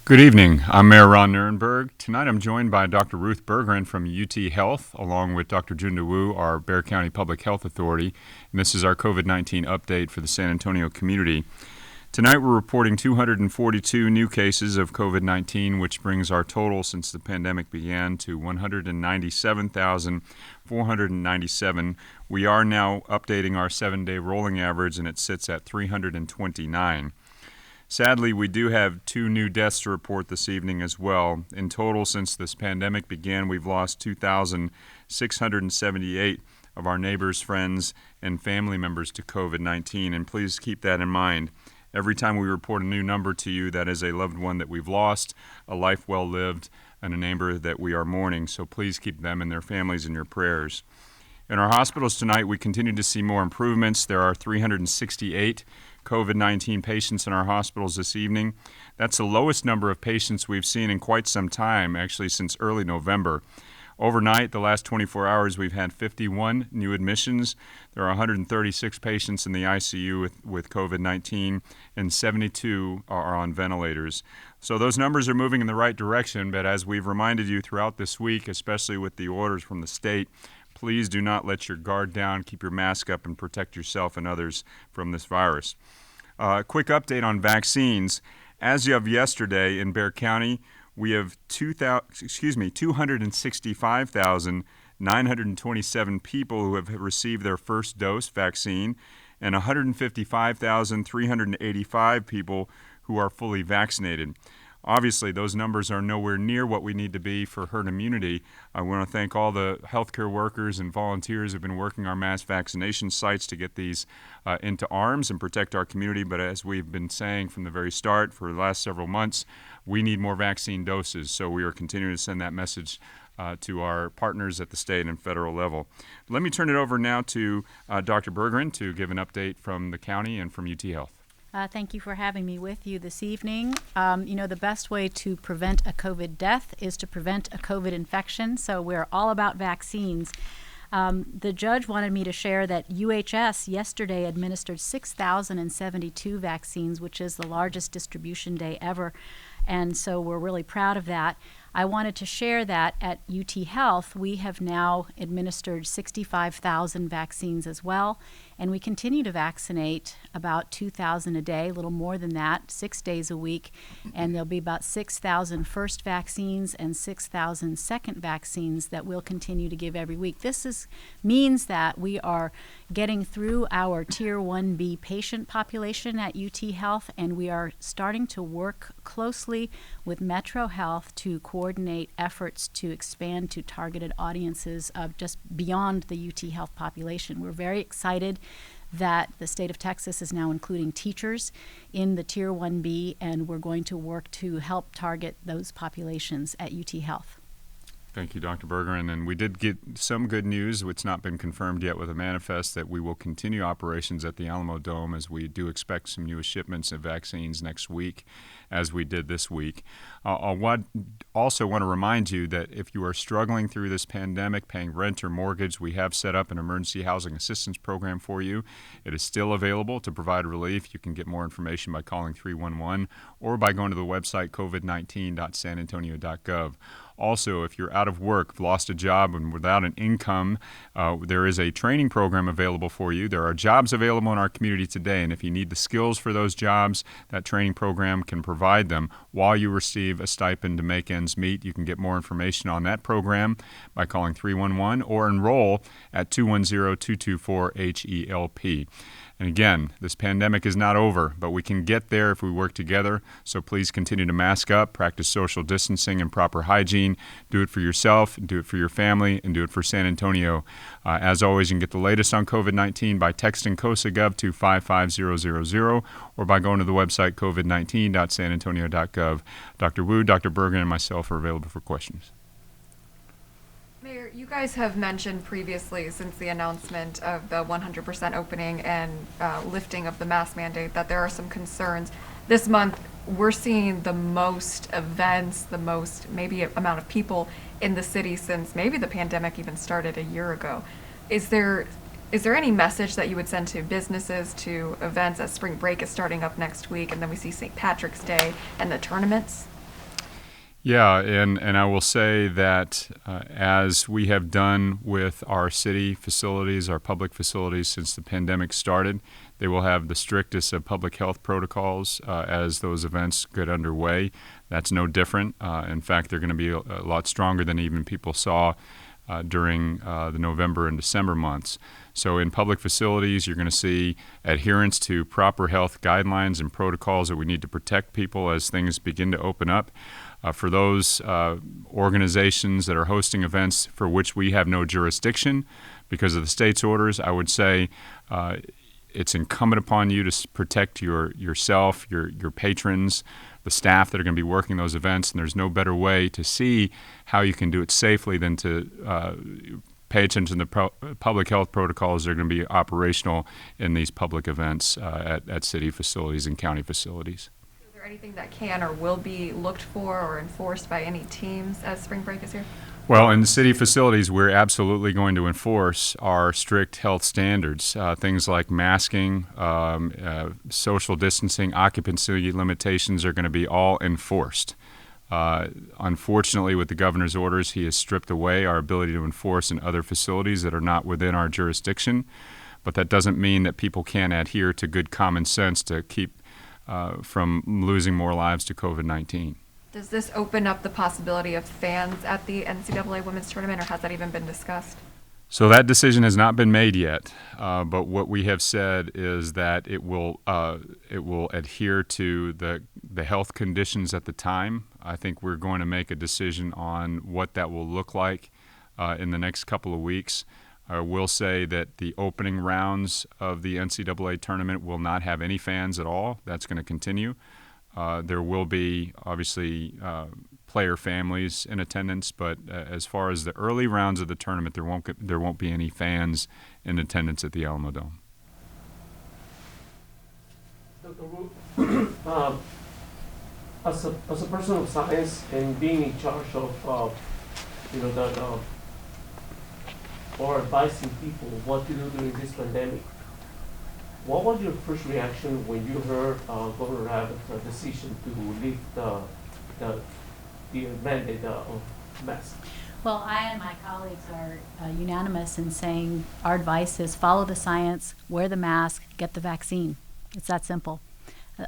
Good evening. I'm Mayor Ron Nirenberg. Tonight I'm joined by Dr. Ruth Bergeron from UT Health, along with Dr. Junda Wu, our Bexar County Public Health Authority, and this is our COVID-19 update for the San Antonio community. Tonight we're reporting 242 new cases of COVID-19, which brings our total since the pandemic began to 197,497. We are now updating our 7-day rolling average, and it sits at 329. Sadly, we do have 2 new deaths to report this evening as well. In total, since this pandemic began, we've lost 2,678 of our neighbors, friends, and family members to COVID-19, and please keep that in mind. Every time we report a new number to you, that is a loved one that we've lost, a life well lived, and a neighbor that we are mourning, so please keep them and their families in your prayers. In our hospitals tonight, we continue to see more improvements. There are 368 COVID-19 patients in our hospitals this evening. That's the lowest number of patients we've seen in quite some time, actually since early November. Overnight, the last 24 hours, we've had 51 new admissions. There are 136 patients in the ICU with COVID-19, and 72 are on ventilators. So those numbers are moving in the right direction, but as we've reminded you throughout this week, especially with the orders from the state, please do not let your guard down, keep your mask up, and protect yourself and others from this virus. Quick update on vaccines. As of yesterday in Bexar County, we have 265,927 people who have received their first dose vaccine, and 155,385 people who are fully vaccinated. Obviously, those numbers are nowhere near what we need to be for herd immunity. I want to thank all the healthcare workers and volunteers who have been working our mass vaccination sites to get these into arms and protect our community. But as we've been saying from the very start for the last several months, we need more vaccine doses. So we are continuing to send that message to our partners at the state and federal level. Let me turn it over now to Dr. Bergeron to give an update from the county and from UT Health. Thank you for having me with you this evening. The best way to prevent a COVID death is to prevent a COVID infection, so we're all about vaccines. The judge wanted me to share that UHS yesterday administered 6,072 vaccines, which is the largest distribution day ever, and so we're really proud of that. I wanted to share that at UT Health, we have now administered 65,000 vaccines as well, and we continue to vaccinate about 2,000 a day, a little more than that, 6 days a week, and there'll be about 6,000 first vaccines and 6,000 second vaccines that we'll continue to give every week. This means that we are getting through our Tier 1B patient population at UT Health, and we are starting to work closely with Metro Health to coordinate efforts to expand to targeted audiences of just beyond the UT Health population. We're very excited that the state of Texas is now including teachers in the Tier 1B, and we're going to work to help target those populations at UT Health. Thank you, Dr. Bergeron. And we did get some good news, which has not been confirmed yet with a manifest, that we will continue operations at the Alamo Dome, as we do expect some new shipments of vaccines next week, as we did this week. I also want to remind you that if you are struggling through this pandemic, paying rent or mortgage, we have set up an emergency housing assistance program for you. It is still available to provide relief. You can get more information by calling 311 or by going to the website covid19.sanantonio.gov. Also, if you're out of work, lost a job, and without an income, there is a training program available for you. There are jobs available in our community today, and if you need the skills for those jobs, that training program can provide them while you receive a stipend to make ends meet. You can get more information on that program by calling 311 or enroll at 210-224-HELP. And again, this pandemic is not over, but we can get there if we work together. So please continue to mask up, practice social distancing and proper hygiene. Do it for yourself, do it for your family, and do it for San Antonio. As always, you can get the latest on COVID-19 by texting COSAGov to 55000 or by going to the website covid19.sanantonio.gov. Dr. Wu, Dr. Bergeron, and myself are available for questions. Mayor, you guys have mentioned previously, since the announcement of the 100% opening and lifting of the mask mandate, that there are some concerns. This month, we're seeing the most events, the most maybe amount of people in the city since maybe the pandemic even started a year ago. Is there any message that you would send to businesses, to events, as spring break is starting up next week, and then we see St. Patrick's Day and the tournaments? Yeah, and I will say that as we have done with our city facilities, our public facilities since the pandemic started, they will have the strictest of public health protocols as those events get underway. That's no different. In fact, they're going to be a lot stronger than even people saw during the November and December months. So in public facilities, you're going to see adherence to proper health guidelines and protocols that we need to protect people as things begin to open up. For those organizations that are hosting events for which we have no jurisdiction because of the state's orders, I would say it's incumbent upon you to protect yourself, your patrons, the staff that are going to be working those events, and there's no better way to see how you can do it safely than to pay attention to the public health protocols that are going to be operational in these public events at city facilities and county facilities. Is there anything that can or will be looked for or enforced by any teams as spring break is here? Well, in the city facilities, we're absolutely going to enforce our strict health standards. Things like masking, social distancing, occupancy limitations are going to be all enforced. Unfortunately, with the governor's orders, he has stripped away our ability to enforce in other facilities that are not within our jurisdiction. But that doesn't mean that people can't adhere to good common sense to keep from losing more lives to COVID-19. Does this open up the possibility of fans at the NCAA women's tournament, or has that even been discussed? So that decision has not been made yet, but what we have said is that it will adhere to the health conditions at the time. I think we're going to make a decision on what that will look like in the next couple of weeks. I will say that the opening rounds of the NCAA tournament will not have any fans at all. That's going to continue. There will be, obviously, player families in attendance, but as far as the early rounds of the tournament, there won't be any fans in attendance at the Alamo Dome. Dr. Wu, as a person of science and being in charge of, or advising people what to do during this pandemic, what was your first reaction when you heard Governor Abbott's decision to lift the mandate of masks? Well, I and my colleagues are unanimous in saying our advice is follow the science, wear the mask, get the vaccine. It's that simple.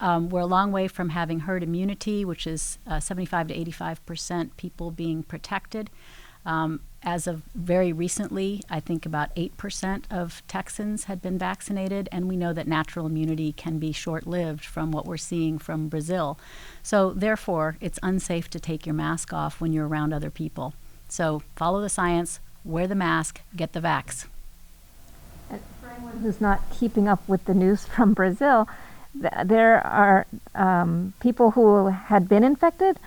We're a long way from having herd immunity, which is 75 to 85% people being protected. As of very recently, I think about 8% of Texans had been vaccinated, and we know that natural immunity can be short-lived from what we're seeing from Brazil. So therefore, it's unsafe to take your mask off when you're around other people. So follow the science, wear the mask, get the vax. And for anyone who's not keeping up with the news from Brazil, there are people who had been infected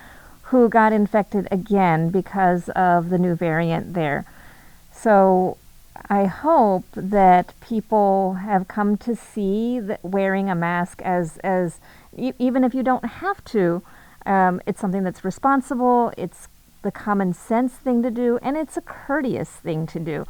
who got infected again because of the new variant there. So I hope that people have come to see that wearing a mask as even if you don't have to, it's something that's responsible, it's the common sense thing to do, and it's a courteous thing to do.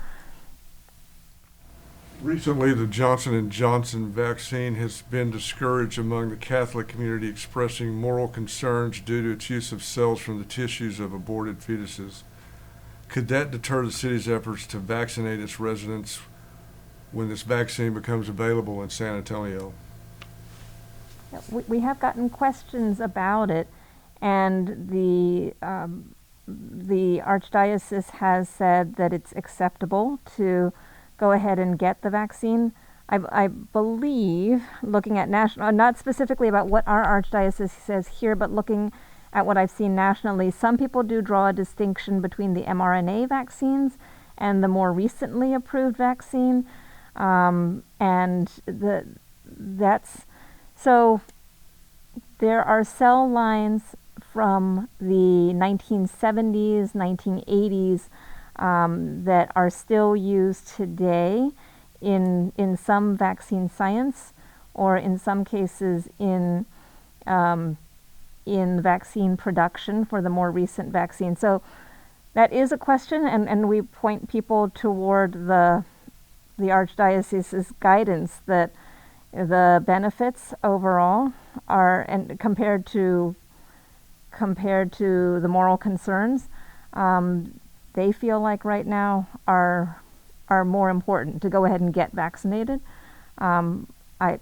Recently, the Johnson & Johnson vaccine has been discouraged among the Catholic community, expressing moral concerns due to its use of cells from the tissues of aborted fetuses. Could that deter the city's efforts to vaccinate its residents when this vaccine becomes available in San Antonio? We have gotten questions about it, and the Archdiocese has said that it's acceptable to go ahead and get the vaccine. I believe, looking at national, not specifically about what our Archdiocese says here, but looking at what I've seen nationally, some people do draw a distinction between the mRNA vaccines and the more recently approved vaccine. So there are cell lines from the 1970s, 1980s, that are still used today in some vaccine science, or in some cases in vaccine production for the more recent vaccine. So that is a question, and we point people toward the Archdiocese's guidance that the benefits overall are, and compared to compared to the moral concerns, they feel like right now are more important to go ahead and get vaccinated. I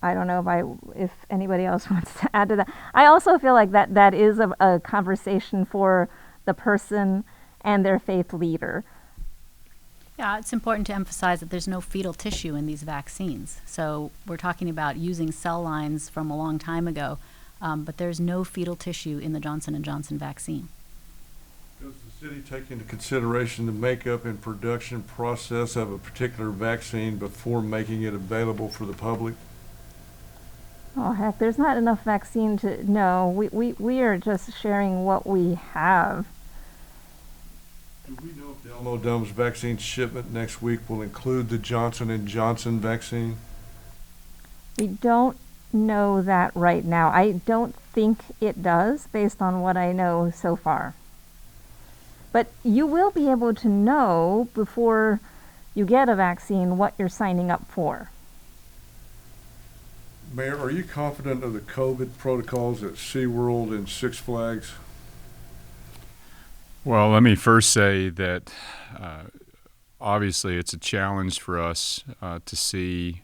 don't know if anybody else wants to add to that. I also feel like that is a conversation for the person and their faith leader. Yeah, it's important to emphasize that there's no fetal tissue in these vaccines. So we're talking about using cell lines from a long time ago, but there's no fetal tissue in the Johnson & Johnson vaccine. Does the city take into consideration the makeup and production process of a particular vaccine before making it available for the public? Oh heck, there's not enough vaccine to, no, we are just sharing what we have. Do we know if the Alamo Dome's vaccine shipment next week will include the Johnson & Johnson vaccine? We don't know that right now. I don't think it does, based on what I know so far. But you will be able to know before you get a vaccine what you're signing up for. Mayor, are you confident of the COVID protocols at SeaWorld and Six Flags? Well, let me first say that obviously it's a challenge for us to see,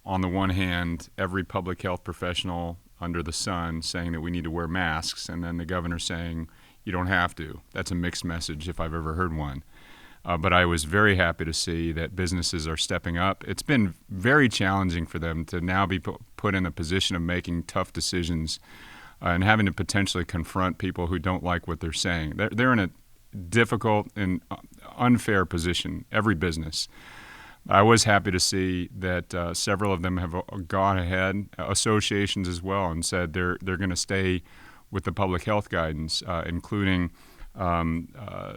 on the one hand, every public health professional under the sun saying that we need to wear masks, and then the governor saying you don't have to. That's a mixed message if I've ever heard one. But I was very happy to see that businesses are stepping up. It's been very challenging for them to now be put in a position of making tough decisions and having to potentially confront people who don't like what they're saying. They're in a difficult and unfair position, every business. I was happy to see that several of them have gone ahead, associations as well, and said they're going to stay with the public health guidance, including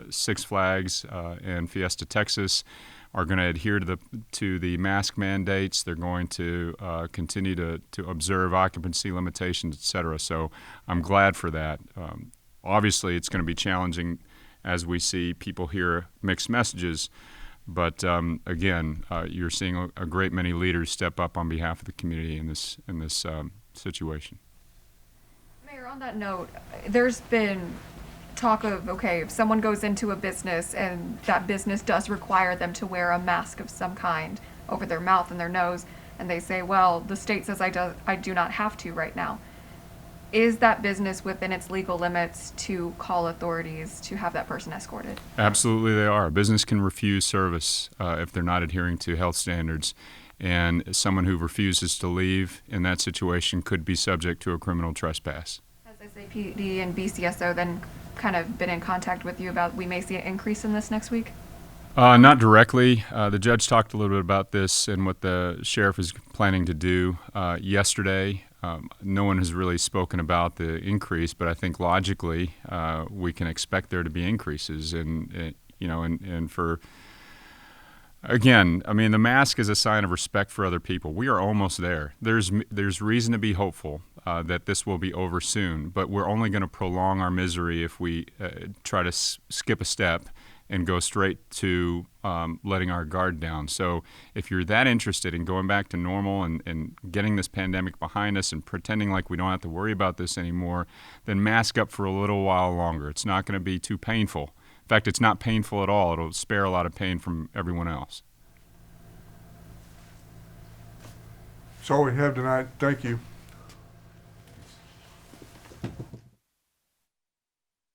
Six Flags and Fiesta Texas are going to adhere to the mask mandates. They're going to continue to observe occupancy limitations, et cetera. So I'm glad for that. Obviously, it's going to be challenging as we see people hear mixed messages. But again, you're seeing a great many leaders step up on behalf of the community in this situation. Mayor, on that note, there's been talk of, okay, if someone goes into a business and that business does require them to wear a mask of some kind over their mouth and their nose, and they say, well, the state says I do not have to right now. Is that business within its legal limits to call authorities to have that person escorted? Absolutely they are. A business can refuse service if they're not adhering to health standards. And someone who refuses to leave in that situation could be subject to a criminal trespass. Has SAPD and BCSO then kind of been in contact with you about we may see an increase in this next week? Not directly. The judge talked a little bit about this and what the sheriff is planning to do yesterday. No one has really spoken about the increase, but I think logically we can expect there to be increases. And for, again, I mean, the mask is a sign of respect for other people. We are almost there. There's reason to be hopeful that this will be over soon, but we're only going to prolong our misery if we try to skip a step and go straight to letting our guard down. So if you're that interested in going back to normal and getting this pandemic behind us and pretending like we don't have to worry about this anymore, then mask up for a little while longer. It's not going to be too painful. In fact, it's not painful at all. It'll spare a lot of pain from everyone else. That's all we have tonight. Thank you.